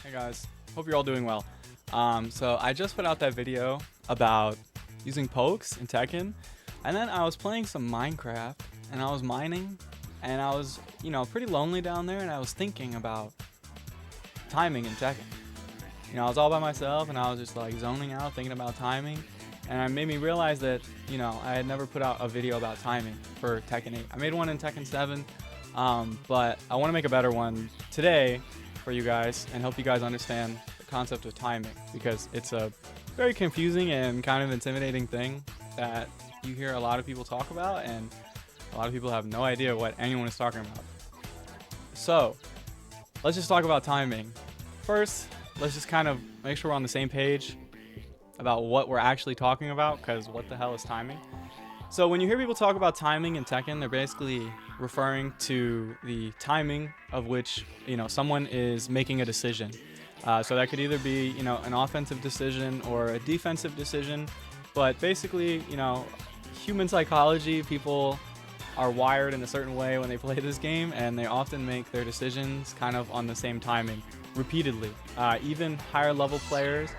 Hey guys, hope you're all doing well. So I just put out that video about using pokes in Tekken, and then I was playing some Minecraft, and I was mining, and I was, pretty lonely down there, and I was thinking about timing in Tekken. I was all by myself, and I was just like zoning out, thinking about timing, and it made me realize that, I had never put out a video about timing for Tekken 8. I made one in Tekken 7, but I want to make a better one today for you guys and help you guys understand the concept of timing, because it's a very confusing and kind of intimidating thing that you hear a lot of people talk about, and a lot of people have no idea what anyone is talking about. So let's just talk about timing. First, let's just kind of make sure we're on the same page about what we're actually talking about, because what the hell is timing? So when you hear people talk about timing in Tekken, they're basically referring to the timing of which, someone is making a decision. So that could either be, an offensive decision or a defensive decision. But basically, human psychology, people are wired in a certain way when they play this game, and they often make their decisions kind of on the same timing repeatedly. Even higher level players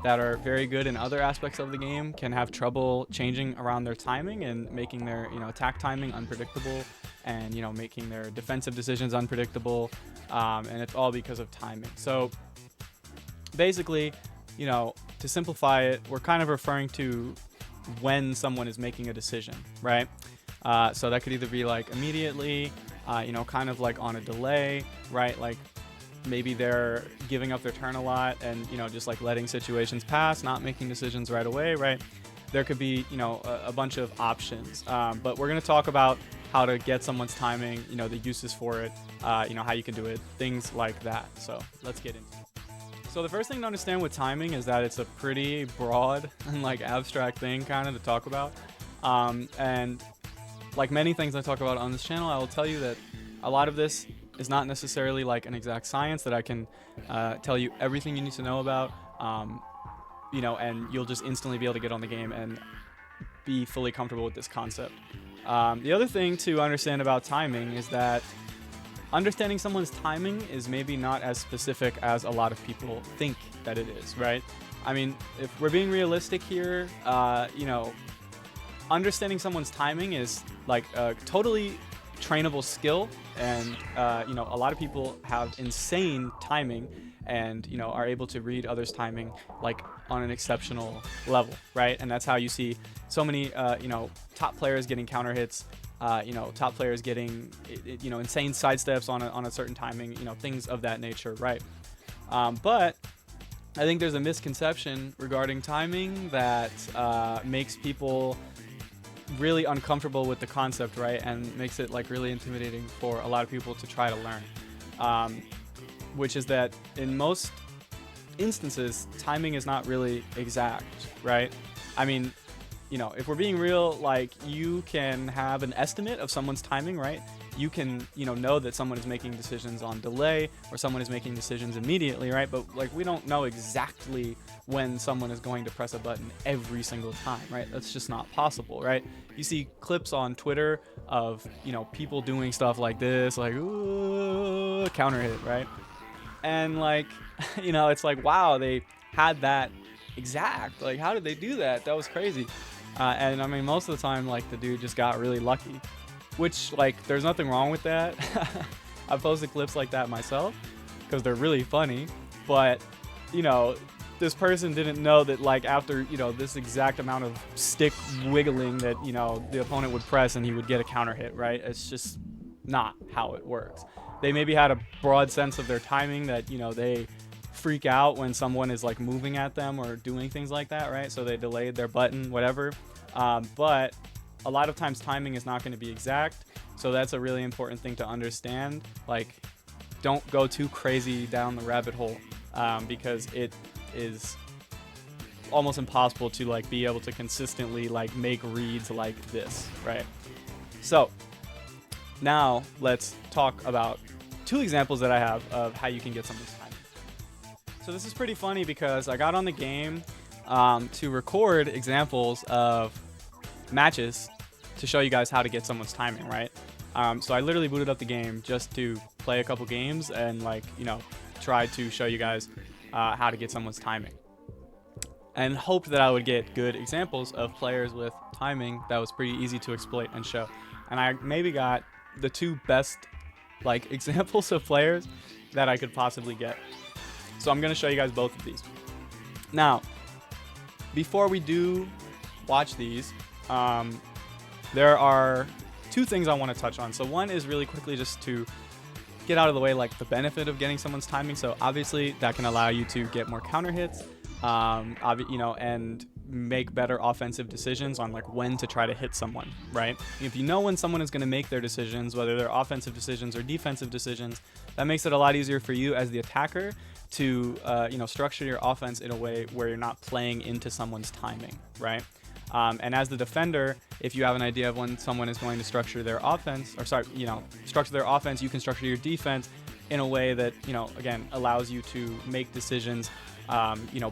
that are very good in other aspects of the game can have trouble changing around their timing and making their attack timing unpredictable, and making their defensive decisions unpredictable, and it's all because of timing. So basically, to simplify it, we're kind of referring to when someone is making a decision, right? So that could either be like immediately, kind of like on a delay, right? Like maybe they're giving up their turn a lot and, just like letting situations pass, not making decisions right away, right? There could be, a bunch of options. But we're going to talk about how to get someone's timing, the uses for it, how you can do it, things like that. So let's get into it. So the first thing to understand with timing is that it's a pretty broad and like abstract thing kind of to talk about. And like many things I talk about on this channel, I will tell you that a lot of this is not necessarily like an exact science that I can tell you everything you need to know about, and you'll just instantly be able to get on the game and be fully comfortable with this concept. The other thing to understand about timing is that understanding someone's timing is maybe not as specific as a lot of people think that it is, right? I mean, if we're being realistic here, understanding someone's timing is like a totally trainable skill, and a lot of people have insane timing and are able to read others' timing like on an exceptional level, right? And that's how you see so many top players getting counter hits, top players getting insane sidesteps on a certain timing, things of that nature, right? But I think there's a misconception regarding timing that makes people really uncomfortable with the concept, right? And makes it like really intimidating for a lot of people to try to learn, which is that in most instances, timing is not really exact, right? I mean, if we're being real, like you can have an estimate of someone's timing, right? You can, know that someone is making decisions on delay or someone is making decisions immediately, right? But like we don't know exactly when someone is going to press a button every single time, right? That's just not possible, right? You see clips on Twitter of, people doing stuff like this, like ooh, counter hit, right? And like, it's like, wow, they had that exact. Like, how did they do that? That was crazy. And I mean, most of the time, like the dude just got really lucky, which like there's nothing wrong with that. I've posted clips like that myself because they're really funny, but this person didn't know that like after this exact amount of stick wiggling that the opponent would press and he would get a counter hit, right? It's just not how it works. They maybe had a broad sense of their timing that they freak out when someone is like moving at them or doing things like that, right? So they delayed their button, whatever. But a lot of times timing is not going to be exact, so that's a really important thing to understand. Like, don't go too crazy down the rabbit hole, because it is almost impossible to like be able to consistently like make reads like this, right? So now let's talk about two examples that I have of how you can get someone's timing. So this is pretty funny because I got on the game to record examples of matches to show you guys how to get someone's timing, right? So I literally booted up the game just to play a couple games and like, tried to show you guys how to get someone's timing, and hoped that I would get good examples of players with timing that was pretty easy to exploit and show. And I maybe got the 2 best like examples of players that I could possibly get. So I'm gonna show you guys both of these. Now, before we do watch these, there are 2 things I want to touch on. So one is really quickly just to get out of the way, like the benefit of getting someone's timing. So obviously that can allow you to get more counter hits, and make better offensive decisions on like when to try to hit someone, right? If you know when someone is going to make their decisions, whether they're offensive decisions or defensive decisions, that makes it a lot easier for you as the attacker to structure your offense in a way where you're not playing into someone's timing, right? And as the defender, if you have an idea of when someone is going to structure their offense, structure their offense, you can structure your defense in a way that, again, allows you to make decisions,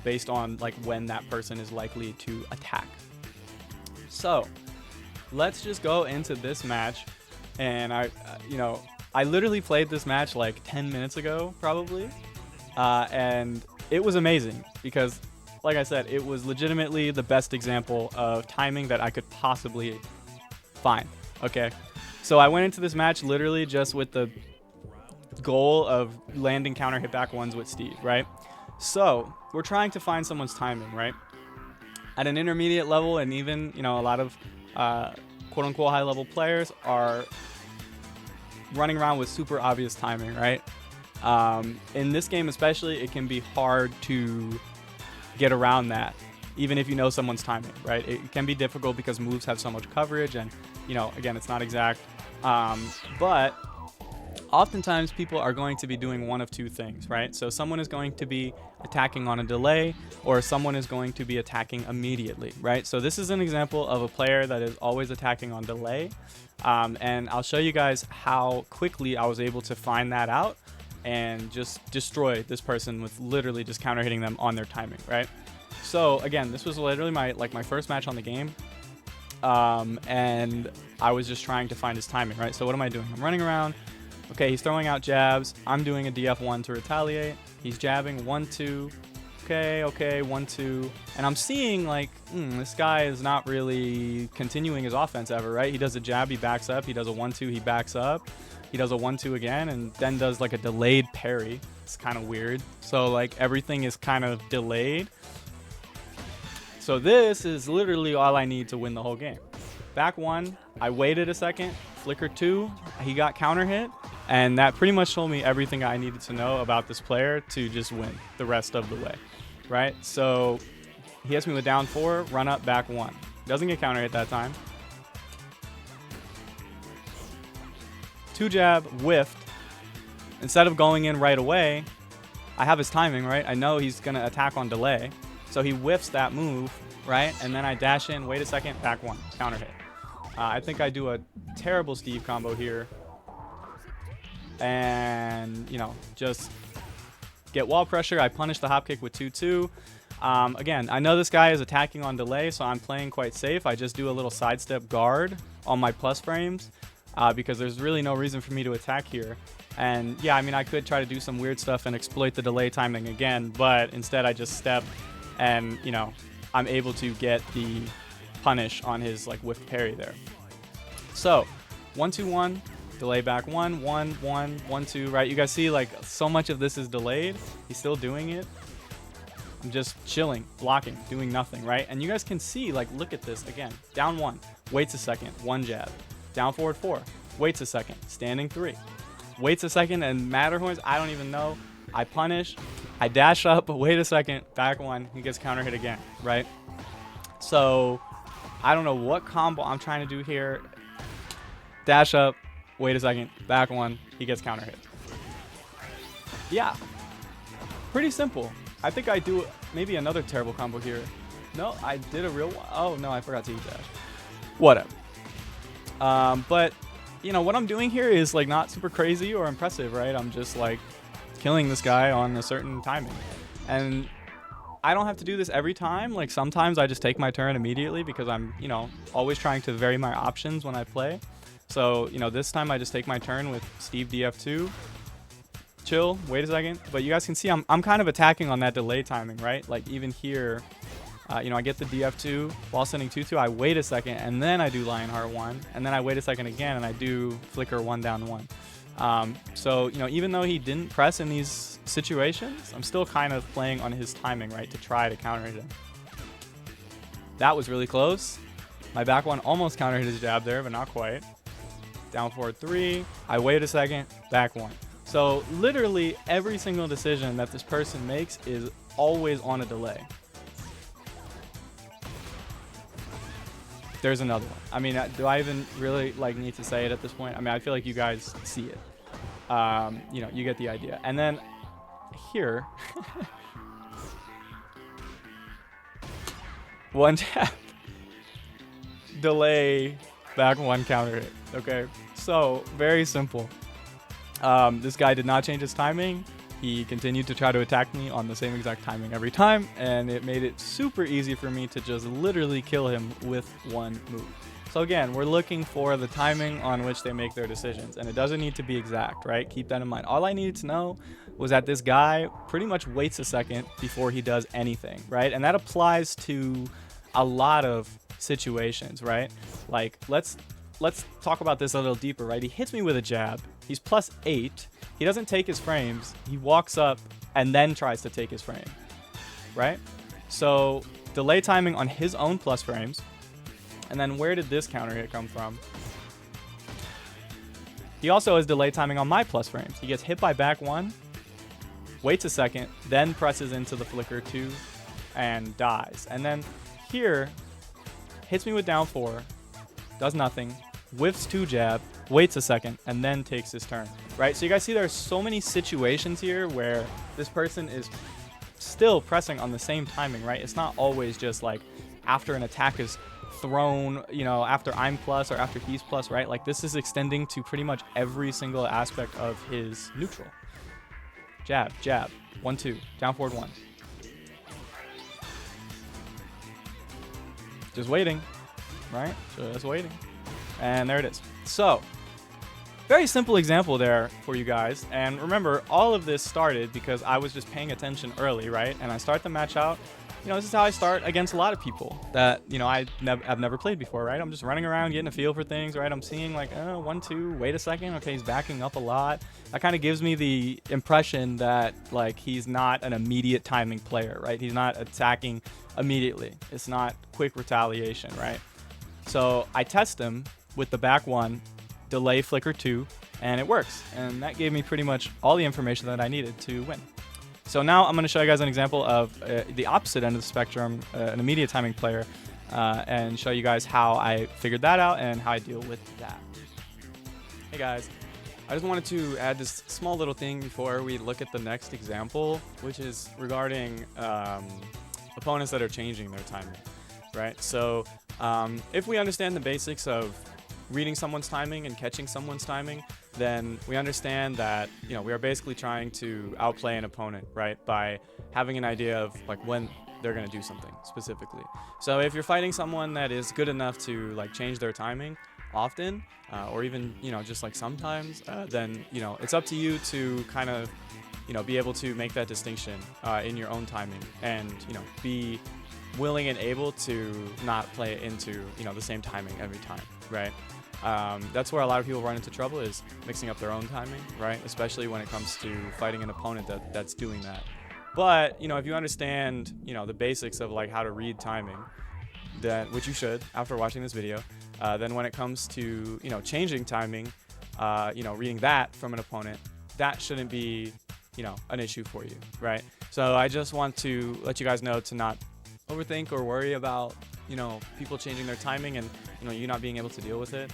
based on like when that person is likely to attack. So let's just go into this match. And I literally played this match like 10 minutes ago, probably. And it was amazing because, like I said, it was legitimately the best example of timing that I could possibly find. Okay. So I went into this match literally just with the goal of landing counter hit back ones with Steve, right? So we're trying to find someone's timing, right? At an intermediate level, and even, a lot of quote unquote high level players are running around with super obvious timing, right? In this game especially, it can be hard to get around that, even if you know someone's timing, right? It can be difficult because moves have so much coverage, and again, it's not exact, but oftentimes people are going to be doing one of 2 things, right? So someone is going to be attacking on a delay, or someone is going to be attacking immediately, right? So this is an example of a player that is always attacking on delay, and I'll show you guys how quickly I was able to find that out and just destroy this person with literally just counter hitting them on their timing, right? So again, this was literally my first match on the game, and I was just trying to find his timing, right? So what am I doing? I'm running around. Okay, he's throwing out jabs. I'm doing a DF1 to retaliate. He's jabbing 1-2. Okay, 1-2. And I'm seeing like, this guy is not really continuing his offense ever, right? He does a jab, he backs up. He does a 1-2, he backs up. He does a 1-2 again, and then does like a delayed parry. It's kind of weird. So like everything is kind of delayed. So this is literally all I need to win the whole game. Back 1, I waited a second. Flicker 2, he got counter hit. And that pretty much told me everything I needed to know about this player to just win the rest of the way, right? So he hits me with down 4, run up, back 1. Doesn't get counter hit that time. 2 jab, whiffed. Instead of going in right away, I have his timing, right? I know he's going to attack on delay. So he whiffs that move, right? And then I dash in, wait a second, back 1, counter hit. I think I do a terrible Steve combo here. And, just get wall pressure. I punish the hop kick with 2-2. Again, I know this guy is attacking on delay, so I'm playing quite safe. I just do a little sidestep guard on my plus frames because there's really no reason for me to attack here. And yeah, I could try to do some weird stuff and exploit the delay timing again, but instead I just step and, I'm able to get the punish on his like whiff parry there. So 1-2-1. Delay back 1, 1, 1, 1, 2, right? You guys see like so much of this is delayed. He's still doing it. I'm just chilling, blocking, doing nothing, right? And you guys can see, like, look at this again. Down 1, waits a second, 1 jab. Down forward 4, waits a second, standing 3. Waits a second, and Matterhorns, I don't even know. I punish, I dash up, wait a second, back 1, he gets counter hit again, right? So I don't know what combo I'm trying to do here. Dash up, wait a second, back 1, he gets counter hit. Yeah, pretty simple. I think I do maybe another terrible combo here. No, I did a real one. Oh no, I forgot to dash. Whatever. But what I'm doing here is like not super crazy or impressive, right? I'm just like killing this guy on a certain timing, and I don't have to do this every time. Like sometimes I just take my turn immediately because I'm always trying to vary my options when I play. So, this time I just take my turn with Steve DF2. chill, wait a second. But you guys can see I'm kind of attacking on that delay timing, right? Like even here, you know, I get the DF2 while sending 2-2. I wait a second, and then I do Lionheart 1. And then I wait a second again, and I do Flicker 1 down 1. So, you know, even though he didn't press in these situations, I'm still kind of playing on his timing, right, to try to counter hit him. That was really close. My back one almost counter hit his jab there, but not quite. Down forward 3. I wait a second, back 1. So literally every single decision that this person makes is always on a delay. There's another one. I mean, do I even really like need to say it at this point? I mean, I feel like you guys see it. You know, you get the idea. And then here, one tap, delay, back 1 counter hit. Okay, so very simple. This guy did not change his timing. He continued to try to attack me on the same exact timing every time, and it made it super easy for me to just literally kill him with one move. So again, we're looking for the timing on which they make their decisions, and it doesn't need to be exact, right? Keep that in mind. All I needed to know was that this guy pretty much waits a second before he does anything, right? And that applies to a lot of situations, right? Like, let's talk about this a little deeper, right? He hits me with a jab. He's +8. He doesn't take his frames. He walks up and then tries to take his frame, right? So delay timing on his own plus frames. And then where did this counter hit come from? He also has delay timing on my plus frames. He gets hit by back 1, waits a second, then presses into the flicker 2 and dies. And then here, hits me with down 4, does nothing, whiffs 2 jab, waits a second, and then takes his turn, right? So you guys see there are so many situations here where this person is still pressing on the same timing, right? It's not always just like after an attack is thrown, you know, after I'm plus or after he's plus, right? Like this is extending to pretty much every single aspect of his neutral. Jab, jab, 1-2, down forward 1. Just waiting, right? Just waiting. And there it is. So, very simple example there for you guys. And remember, all of this started because I was just paying attention early, right? And I start the match out. You know, this is how I start against a lot of people that, you know, I've never played before, right? I'm just running around, getting a feel for things, right? I'm seeing like, 1-2, wait a second. Okay, he's backing up a lot. That kind of gives me the impression that, like, he's not an immediate timing player, right? He's not attacking immediately. It's not quick retaliation, right? So I test him with the back 1, delay flicker 2, and it works. And that gave me pretty much all the information that I needed to win. So now I'm going to show you guys an example of the opposite end of the spectrum, an immediate timing player, and show you guys how I figured that out and how I deal with that. Hey guys, I just wanted to add this small little thing before we look at the next example, which is regarding opponents that are changing their timing, right? So if we understand the basics of reading someone's timing and catching someone's timing, then we understand that, you know, we are basically trying to outplay an opponent, right, by having an idea of like when they're going to do something specifically. So if you're fighting someone that is good enough to like change their timing often, or even, you know, just like sometimes, then, you know, it's up to you to kind of, you know, be able to make that distinction in your own timing and, you know, be willing and able to not play it into, you know, the same timing every time, right? That's where a lot of people run into trouble, is mixing up their own timing, right? Especially when it comes to fighting an opponent that's doing that. But, you know, if you understand, you know, the basics of like how to read timing, which you should after watching this video, then when it comes to, you know, changing timing, you know, reading that from an opponent, that shouldn't be, you know, an issue for you, right? So I just want to let you guys know to not overthink or worry about, you know, people changing their timing and, you know, you not being able to deal with it.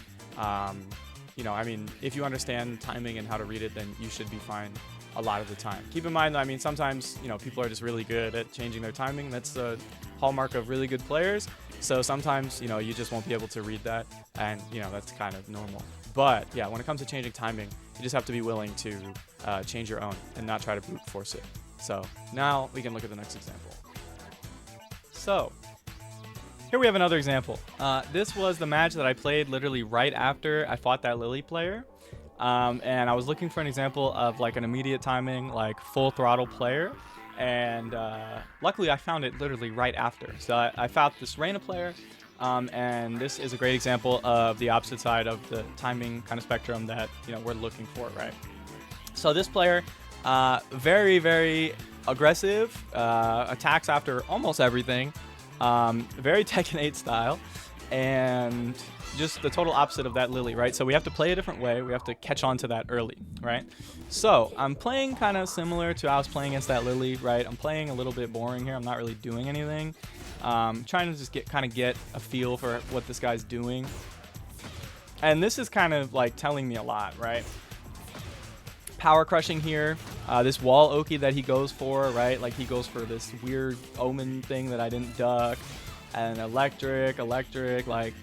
You know, I mean, if you understand timing and how to read it, then you should be fine a lot of the time. Keep in mind, I mean, sometimes, you know, people are just really good at changing their timing. That's the hallmark of really good players. So sometimes, you know, you just won't be able to read that, and, you know, that's kind of normal. But yeah, when it comes to changing timing, you just have to be willing to change your own and not try to brute force it. So now we can look at the next example. So here we have another example. This was the match that I played literally right after I fought that Lily player. And I was looking for an example of like an immediate timing, like full throttle player. And luckily I found it literally right after. So I found this Reina player, and this is a great example of the opposite side of the timing kind of spectrum that we're looking for, right? So this player, very, very aggressive, attacks after almost everything, very Tekken 8 style, and just the total opposite of that Lily, right? So we have to play a different way. We have to catch on to that early, right? So I'm playing kind of similar to how I was playing against that Lily, right? I'm playing a little bit boring here. I'm not really doing anything. Trying to just get a feel for what this guy's doing. And this is kind of like telling me a lot, right? Power crushing here. This wall Oki that he goes for, right? Like he goes for this weird omen thing that I didn't duck. And electric, like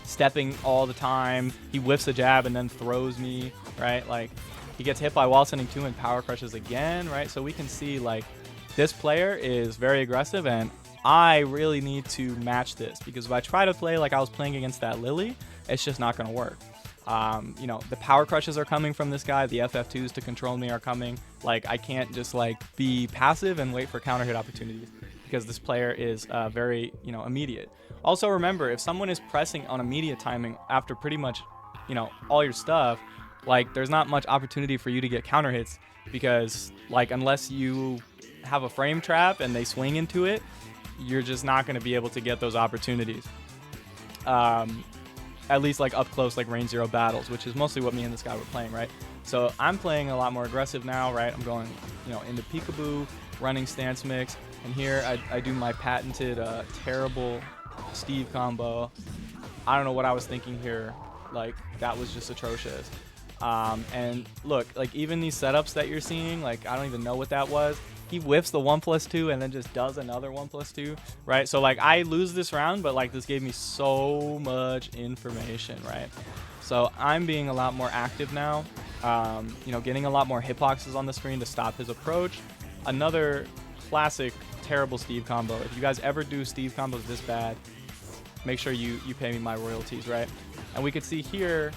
stepping all the time. He whiffs a jab and then throws me, right? Like he gets hit by wall sending 2 and power crushes again, right? So we can see like this player is very aggressive, and I really need to match this, because if I try to play like I was playing against that Lily, it's just not going to work. The power crushes are coming from this guy. The FF2s to control me are coming. Like I can't just like be passive and wait for counter hit opportunities, because this player is very immediate. Also remember, if someone is pressing on immediate timing after pretty much all your stuff, like there's not much opportunity for you to get counter hits, because like unless you have a frame trap and they swing into it, you're just not going to be able to get those opportunities. At least like up close, like range 0 battles, which is mostly what me and this guy were playing, right? So I'm playing a lot more aggressive now, right? I'm going into peekaboo, running stance mix, and here I do my patented terrible Steve combo. I don't know what I was thinking here. Like that was just atrocious. And look, like even these setups that you're seeing, like I don't even know what that was. He whiffs the 1+2 and then just does another 1+2, right? So like I lose this round, but like this gave me so much information, right? So I'm being a lot more active now, getting a lot more hitboxes on the screen to stop his approach. Another classic terrible Steve combo. If you guys ever do Steve combos this bad, make sure you pay me my royalties, right? And we could see here,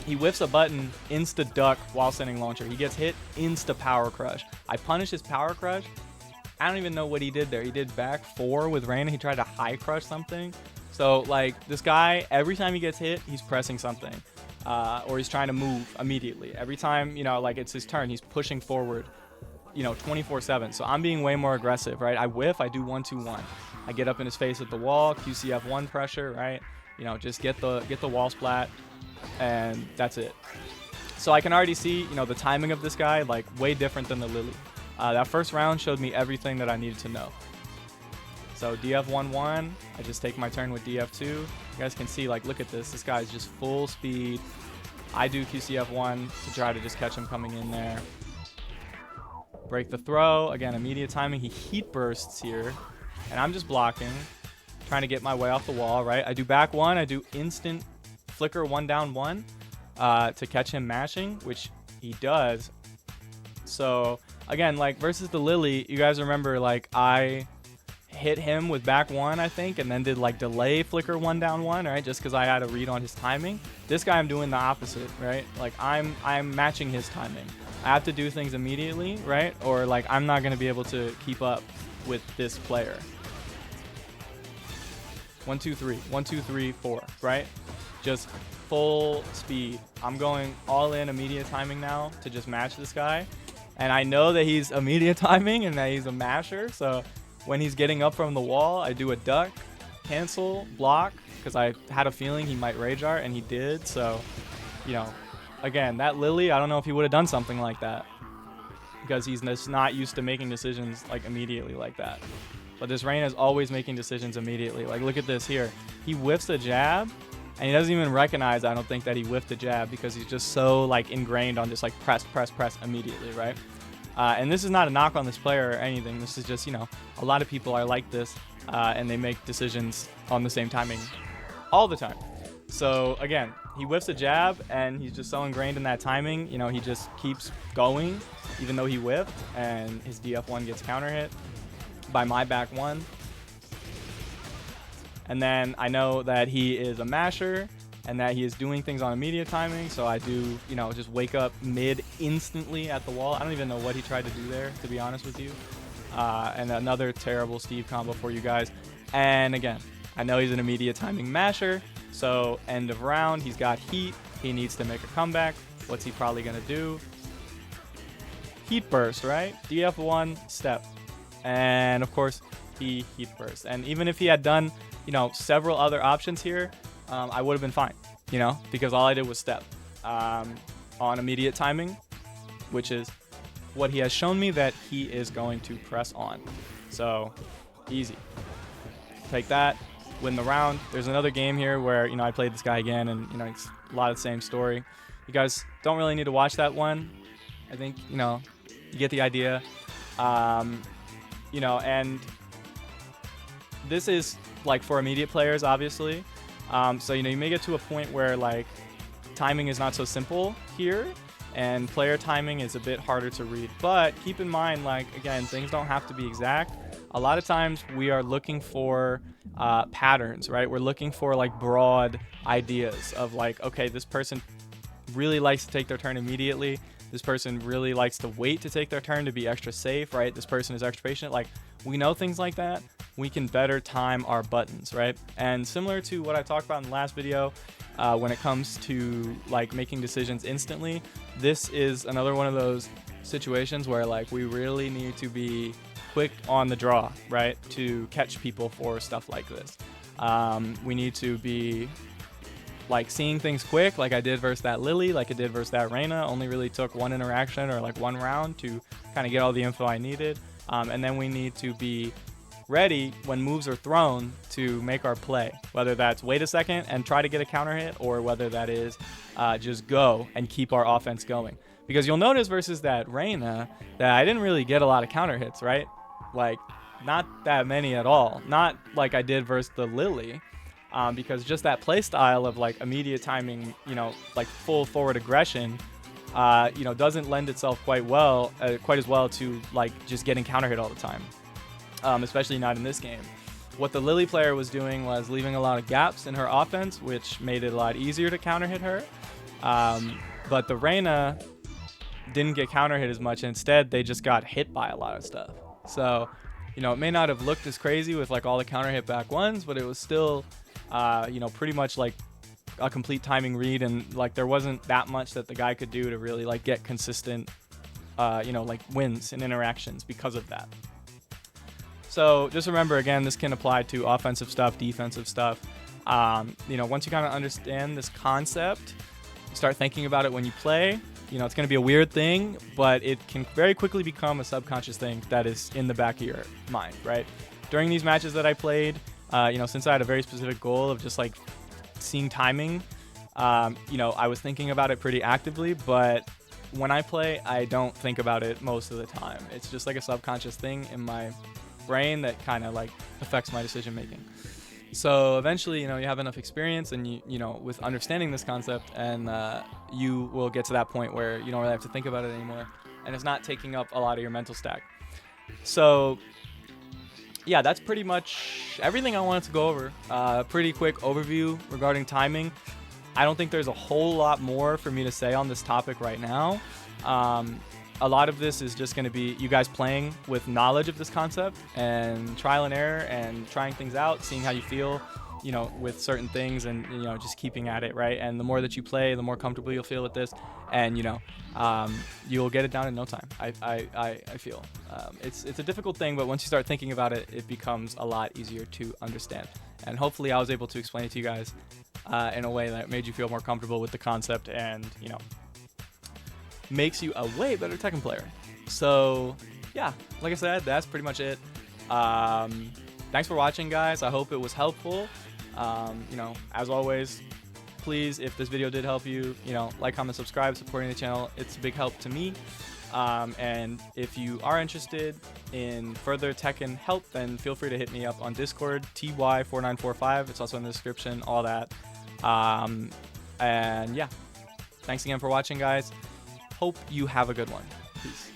he whiffs a button, insta duck while sending launcher. He gets hit, insta power crush. I punish his power crush. I don't even know what he did there. He did back 4 with Reina. He tried to high crush something. So like this guy, every time he gets hit, he's pressing something, or he's trying to move immediately. Every time like it's his turn, he's pushing forward, 24/7. So I'm being way more aggressive, right? I whiff, I do 1-2-1. I get up in his face at the wall, QCF1 pressure, right? Just get the wall splat, and that's it. So I can already see, the timing of this guy, like way different than the Lily. That first round showed me everything that I needed to know. So DF1-1, I just take my turn with DF2. You guys can see, like, look at this. This guy's just full speed. I do QCF1 to try to just catch him coming in there. Break the throw. Again, immediate timing. He heat bursts here, and I'm just blocking, trying to get my way off the wall, right? I do back 1. I do instant flicker 1 down 1 to catch him mashing, which he does. So again, like versus the Lily, you guys remember like I hit him with back 1, I think, and then did like delay flicker 1 down 1, right? Just because I had a read on his timing. This guy, I'm doing the opposite, right? Like I'm matching his timing. I have to do things immediately, right? Or like I'm not going to be able to keep up with this player. 1 2 3 1 2 3 4, right? Just full speed. I'm going all in immediate timing now to just match this guy. And I know that he's immediate timing and that he's a masher. So when he's getting up from the wall, I do a duck, cancel, block, because I had a feeling he might rage art, and he did. So, again, that Lily, I don't know if he would have done something like that, because he's just not used to making decisions like immediately like that. But this Reina is always making decisions immediately. Like, look at this here. He whiffs a jab, and he doesn't even recognize, I don't think, that he whiffed a jab, because he's just so like ingrained on just like press immediately, right? And this is not a knock on this player or anything. This is just, a lot of people are like this, and they make decisions on the same timing all the time. So again, he whiffs a jab, and he's just so ingrained in that timing. He just keeps going, even though he whiffed, and his DF1 gets counter hit by my back 1. And then I know that he is a masher, and that he is doing things on immediate timing. So I do, you know, just wake up mid instantly at the wall. I don't even know what he tried to do there, to be honest with you. And another terrible Steve combo for you guys. And again, I know he's an immediate timing masher, so end of round, he's got heat. He needs to make a comeback. What's he probably going to do? Heat burst, right? DF1 step. And of course, he heat burst. And even if he had done, you know, several other options here, I would have been fine, you know, because all I did was step on immediate timing, which is what he has shown me that he is going to press on. So easy. Take that, win the round. There's another game here where, you know, I played this guy again, and, you know, it's a lot of the same story. You guys don't really need to watch that one. I think, you know, you get the idea. You know, and this is like for immediate players, obviously. So, you know, you may get to a point where like timing is not so simple here, and player timing is a bit harder to read. But keep in mind, like, again, things don't have to be exact. A lot of times we are looking for patterns, right? We're looking for like broad ideas of like, okay, this person really likes to take their turn immediately. This person really likes to wait to take their turn to be extra safe, right? This person is extra patient. Like, we know things like that. We can better time our buttons, right? And similar to what I talked about in the last video, when it comes to like making decisions instantly, this is another one of those situations where like we really need to be quick on the draw, right? To catch people for stuff like this. We need to be like seeing things quick, like I did versus that Lily, like I did versus that Reyna. Only really took one interaction or like one round to kind of get all the info I needed. And then we need to be ready when moves are thrown to make our play, whether that's wait a second and try to get a counter hit, or whether that is just go and keep our offense going. Because you'll notice versus that Reyna that I didn't really get a lot of counter hits, right? Like not that many at all. Not like I did versus the Lily. Because just that play style of like immediate timing, you know, like full forward aggression, you know, doesn't lend itself quite as well to like just getting counter hit all the time, especially not in this game. What the Lily player was doing was leaving a lot of gaps in her offense, which made it a lot easier to counter hit her. But the Reyna didn't get counter hit as much. Instead, they just got hit by a lot of stuff. So, you know, it may not have looked as crazy with like all the counter hit back ones, but it was still you know, pretty much like a complete timing read, and like there wasn't that much that the guy could do to really like get consistent, you know, like wins and interactions because of that. So just remember, again, this can apply to offensive stuff, defensive stuff. You know, once you kind of understand this concept, you start thinking about it when you play. You know, it's going to be a weird thing, but it can very quickly become a subconscious thing that is in the back of your mind, right? During these matches that I played, you know, since I had a very specific goal of just like seeing timing, you know, I was thinking about it pretty actively, but when I play, I don't think about it most of the time. It's just like a subconscious thing in my brain that kind of like affects my decision making. So eventually, you know, you have enough experience and you know, with understanding this concept, and you will get to that point where you don't really have to think about it anymore, and it's not taking up a lot of your mental stack. So yeah, that's pretty much everything I wanted to go over. Pretty quick overview regarding timing. I don't think there's a whole lot more for me to say on this topic right now. A lot of this is just going to be you guys playing with knowledge of this concept and trial and error and trying things out, seeing how you feel, you know, with certain things, and, you know, just keeping at it, right? And the more that you play, the more comfortable you'll feel with this, and, you know, you'll get it down in no time. I feel it's a difficult thing, but once you start thinking about it, it becomes a lot easier to understand. And hopefully I was able to explain it to you guys in a way that made you feel more comfortable with the concept, and, you know, makes you a way better Tekken player. So yeah, like I said, that's pretty much it. Thanks for watching, guys. I hope it was helpful. You know, as always, please, if this video did help you, you know, like, comment, subscribe, supporting the channel. It's a big help to me. And if you are interested in further Tekken help, then feel free to hit me up on Discord, TY4945. It's also in the description, all that. And yeah, thanks again for watching, guys. Hope you have a good one. Peace.